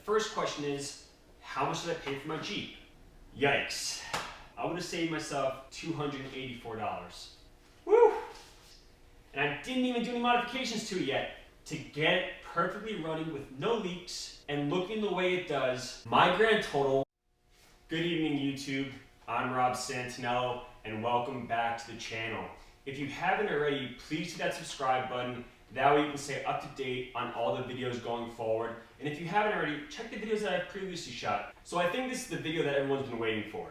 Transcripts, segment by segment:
first question is, how much did I pay for my Jeep? Yikes. I would have saved myself $284. Woo! And I didn't even do any modifications to it yet. To get it perfectly running with no leaks and looking the way it does, my grand total. Good evening, YouTube. I'm Rob Santinello, and welcome back to the channel. If you haven't already, please hit that subscribe button. That way you can stay up to date on all the videos going forward. And if you haven't already, check the videos that I've previously shot. So I think this is the video that everyone's been waiting for.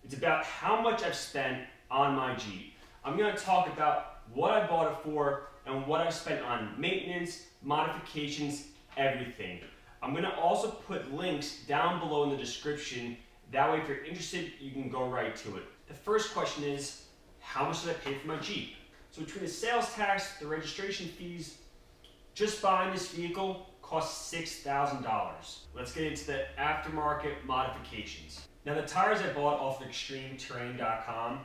It's about how much I've spent on my Jeep. I'm going to talk about what I bought it for and what I've spent on maintenance, modifications, everything. I'm going to also put links down below in the description. That way if you're interested, you can go right to it. The first question is, how much did I pay for my Jeep? So between the sales tax, the registration fees, just buying this vehicle cost $6,000. Let's get into the aftermarket modifications. Now the tires I bought off of ExtremeTerrain.com,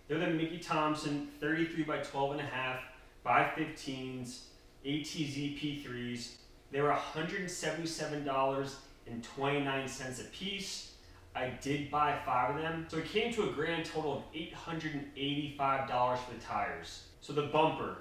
they're the Mickey Thompson 33 by 12.5 by 15s ATZ P3s. They were $177.29 a piece. I did buy 5 of them, so it came to a grand total of $885 for the tires. So the bumper,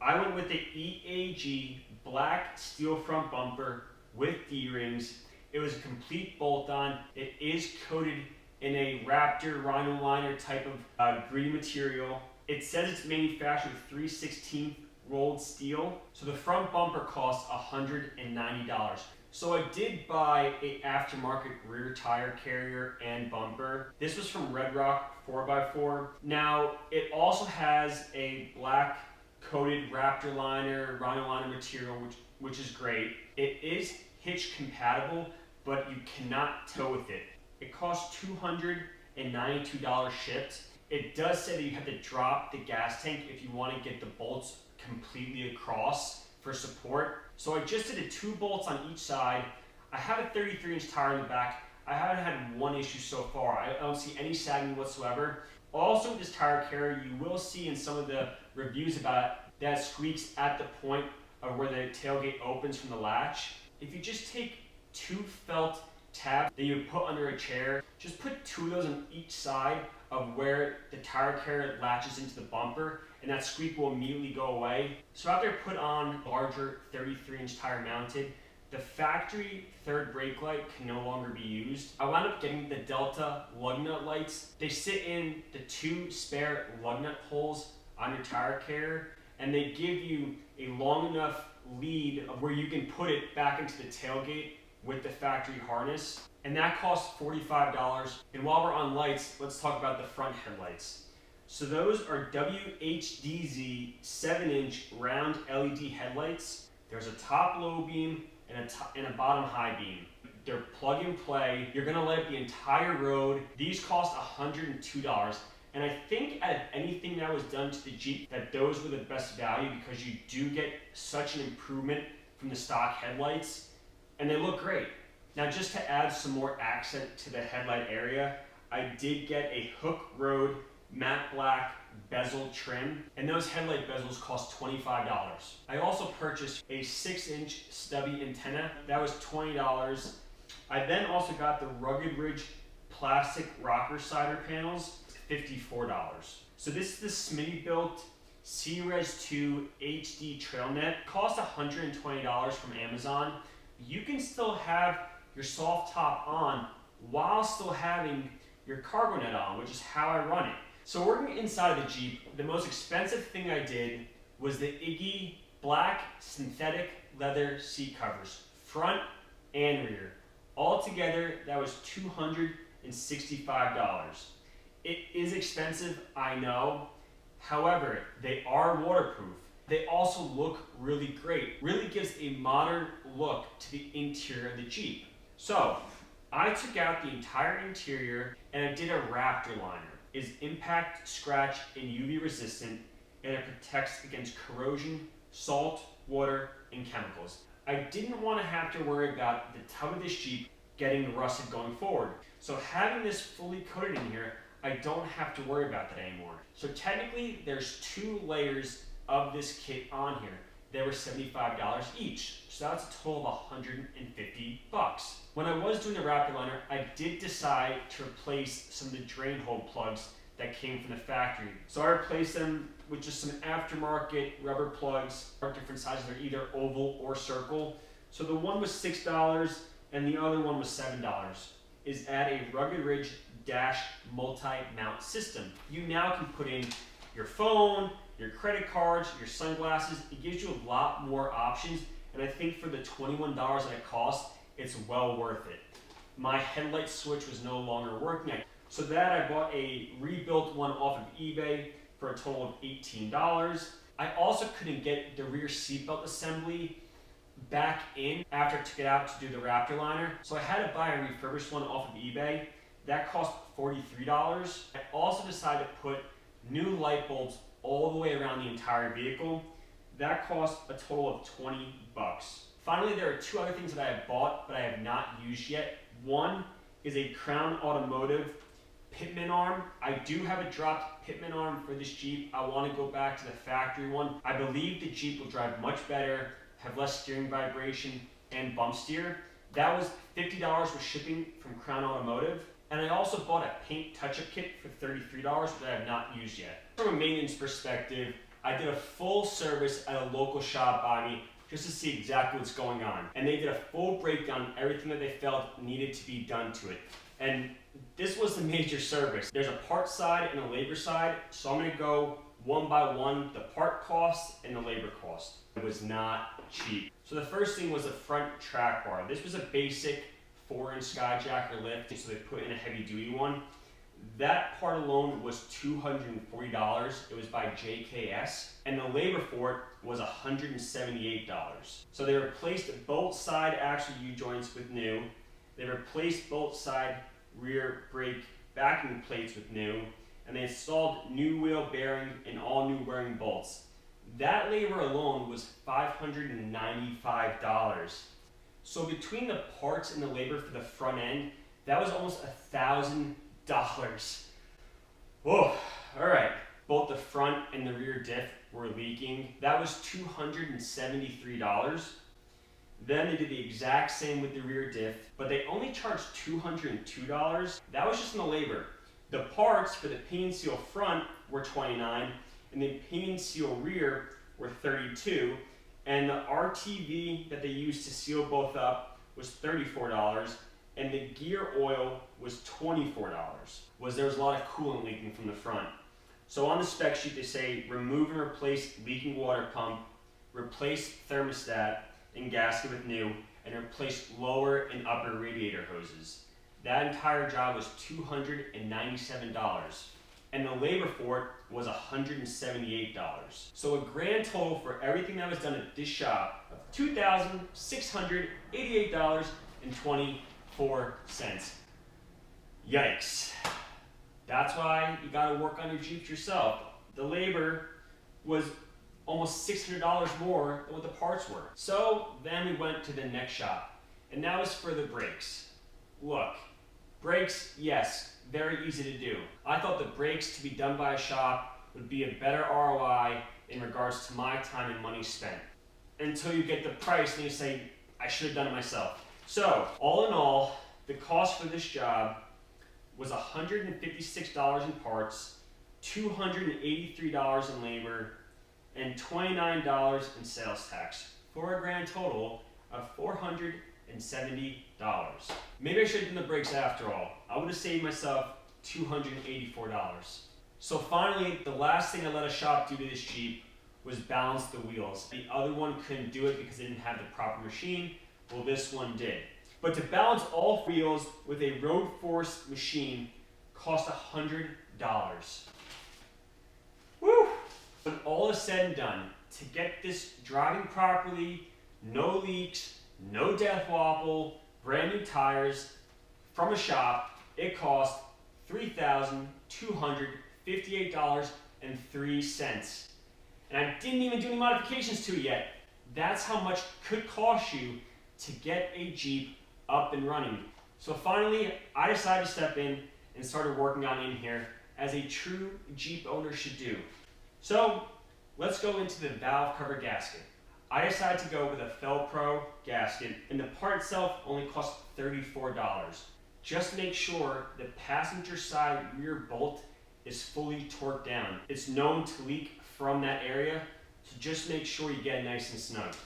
I went with the EAG black steel front bumper with D-rings. It was a complete bolt-on. It is coated in a Raptor Rhino liner type of green material. It says it's manufactured with 3/16 rolled steel. So the front bumper costs $190. So I did buy a aftermarket rear tire carrier and bumper. This was from Red Rock 4x4. Now it also has a black coated Raptor liner, Rhino liner material, which is great. It is hitch compatible, but you cannot tow with it. It costs $292 shipped. It does say that you have to drop the gas tank if you want to get the bolts completely across for support. So I just did 2 bolts on each side. I have a 33-inch tire in the back. I haven't had one issue so far. I don't see any sagging whatsoever. Also with this tire carrier, you will see in some of the reviews about it that it squeaks at the point of where the tailgate opens from the latch. If you just take 2 felt tabs that you put under a chair, just put 2 of those on each side of where the tire carrier latches into the bumper, and that squeak will immediately go away. So after I put on larger 33-inch tire mounted, the factory third brake light can no longer be used. I wound up getting the Delta lug nut lights. They sit in the 2 spare lug nut holes on your tire carrier, and they give you a long enough lead of where you can put it back into the tailgate with the factory harness. And that costs $45. And while we're on lights, let's talk about the front headlights. So those are WHDZ 7-inch round LED headlights. There's a top low beam and a bottom high beam. They're plug and play. You're gonna light up the entire road. These cost $102. And I think out of anything that was done to the Jeep, that those were the best value because you do get such an improvement from the stock headlights, and they look great. Now just to add some more accent to the headlight area, I did get a Hook Road matte black bezel trim, and those headlight bezels cost $25. I also purchased a 6-inch stubby antenna. That was $20. I then also got the Rugged Ridge plastic rocker sider panels, $54. So this is the Smitty built C-Res 2 HD Trailnet. Cost $120 from Amazon. You can still have your soft top on while still having your cargo net on, which is how I run it. So working inside of the Jeep, the most expensive thing I did was the Iggy black synthetic leather seat covers, front and rear. Altogether, that was $265. It is expensive, I know. However, they are waterproof. They also look really great. Really gives a modern look to the interior of the Jeep. So, I took out the entire interior and I did a Raptor liner. It is impact, scratch, and UV resistant, and it protects against corrosion, salt, water, and chemicals. I didn't want to have to worry about the tub of this Jeep getting rusted going forward. So having this fully coated in here, I don't have to worry about that anymore. So technically, there's 2 layers of this kit on here. they were $75 each. So that's a total of $150. When I was doing the Raptor liner, I did decide to replace some of the drain hole plugs that came from the factory. So I replaced them with just some aftermarket rubber plugs, different sizes. They're either oval or circle. So the one was $6 and the other one was $7. Is add a Rugged Ridge Dash multi-mount system. You now can put in your phone, your credit cards, your sunglasses. It gives you a lot more options, and I think for the $21 that it costs, it's well worth it. My headlight switch was no longer working, so that I bought a rebuilt one off of eBay for a total of $18. I also couldn't get the rear seatbelt assembly back in after I took it out to do the Raptor liner, so I had to buy a refurbished one off of eBay. That cost $43. I also decided to put new light bulbs all the way around the entire vehicle. That cost a total of $20. Finally, there are two other things that I have bought but I have not used yet. One is a Crown Automotive pitman arm. I do have a dropped pitman arm for this Jeep. I want to go back to the factory one. I believe the Jeep will drive much better, have less steering vibration, and bump steer. That was $50 with shipping from Crown Automotive. And I also bought a paint touch-up kit for $33 that I have not used yet. From a maintenance perspective, I did a full service at a local shop by me just to see exactly what's going on. And they did a full breakdown of everything that they felt needed to be done to it. And this was the major service. There's a part side and a labor side, so I'm gonna go one by one, the part cost and the labor cost. It was not cheap. So the first thing was the front track bar. This was a basic 4-inch skyjacker lift, so they put in a heavy duty one. That part alone was $240. It was by JKS, and the labor for it was $178. So they replaced both side axle U-joints with new. They replaced both side rear brake backing plates with new, and they installed new wheel bearing and all new wearing bolts. That labor alone was $595. So between the parts and the labor for the front end, that was almost $1,000. Whoa, all right. Both the front and the rear diff were leaking. That was $273. Then they did the exact same with the rear diff, but they only charged $202. That was just in the labor. The parts for the pinion seal front were $29, and the pinion seal rear were $32. And the RTV that they used to seal both up was $34, and the gear oil was $24. There was a lot of coolant leaking from the front. So on the spec sheet they say remove and replace leaking water pump, replace thermostat and gasket with new, and replace lower and upper radiator hoses. That entire job was $297. And the labor for it was $178. So a grand total for everything that was done at this shop of $2,688.24. Yikes. That's why you gotta work on your Jeeps yourself. The labor was almost $600 more than what the parts were. So then we went to the next shop, and that was for the brakes. Look, brakes, yes, very easy to do. I thought the brakes to be done by a shop would be a better ROI in regards to my time and money spent. Until you get the price and you say, I should have done it myself. So, all in all, the cost for this job was $156 in parts, $283 in labor, and $29 in sales tax, for a grand total of $470. Maybe I should have done the brakes after all. I would have saved myself $284. So finally, the last thing I let a shop do to this Jeep was balance the wheels. The other one couldn't do it because they didn't have the proper machine. Well, this one did. But to balance all wheels with a road force machine cost $100. Woo! When all is said and done, to get this driving properly, no leaks, no death wobble, brand new tires from a shop, it cost $3,258.03. And I didn't even do any modifications to it yet. That's how much it could cost you to get a Jeep up and running. So finally, I decided to step in and started working on in here as a true Jeep owner should do. So let's go into the valve cover gasket. I decided to go with a Felpro gasket, and the part itself only cost $34. Just make sure the passenger side rear bolt is fully torqued down. It's known to leak from that area, so just make sure you get it nice and snug.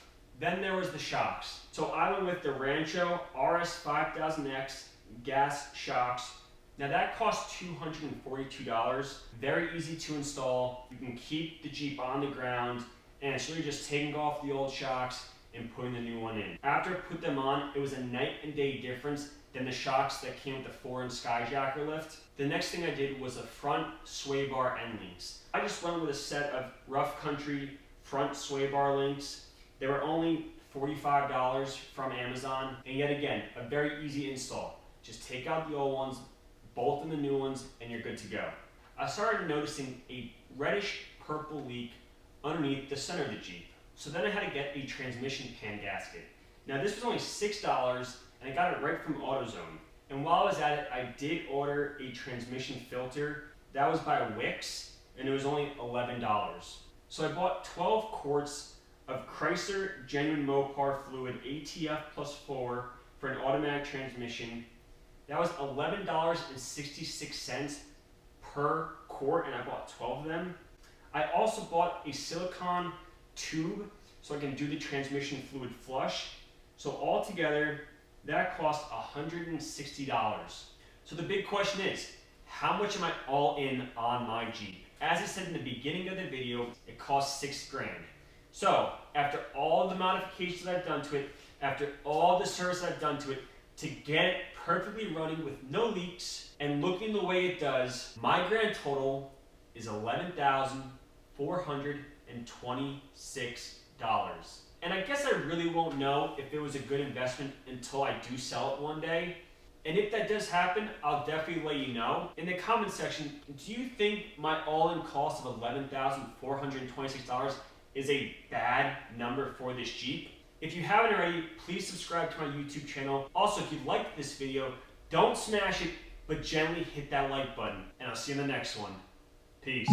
Then there was the shocks. So I went with the Rancho RS5000X gas shocks. Now that cost $242. Very easy to install. You can keep the Jeep on the ground, and it's really just taking off the old shocks and putting the new one in. After I put them on, it was a night and day difference than the shocks that came with the 4-inch Skyjacker lift. The next thing I did was a front sway bar end links. I just went with a set of Rough Country front sway bar links. They were only $45 from Amazon, and yet again, a very easy install. Just take out the old ones, bolt in the new ones, and you're good to go. I started noticing a reddish purple leak underneath the center of the Jeep. So then I had to get a transmission pan gasket. Now this was only $6, and I got it right from AutoZone. And while I was at it, I did order a transmission filter. That was by Wix, and it was only $11. So I bought 12 quarts of Chrysler Genuine Mopar Fluid ATF plus 4 for an automatic transmission. That was $11.66 per quart, and I bought 12 of them. I also bought a silicone tube so I can do the transmission fluid flush. So altogether, that cost $160. So the big question is, how much am I all in on my Jeep? As I said in the beginning of the video, it cost $6 grand. So after all the modifications I've done to it, after all the service I've done to it, to get it perfectly running with no leaks and looking the way it does, my grand total is $11,426. And I guess I really won't know if it was a good investment until I do sell it one day. And if that does happen, I'll definitely let you know. In the comment section, do you think my all-in cost of $11,426 is a bad number for this Jeep? If you haven't already, please subscribe to my YouTube channel. Also, if you liked this video, don't smash it, but gently hit that like button. And I'll see you in the next one. Peace.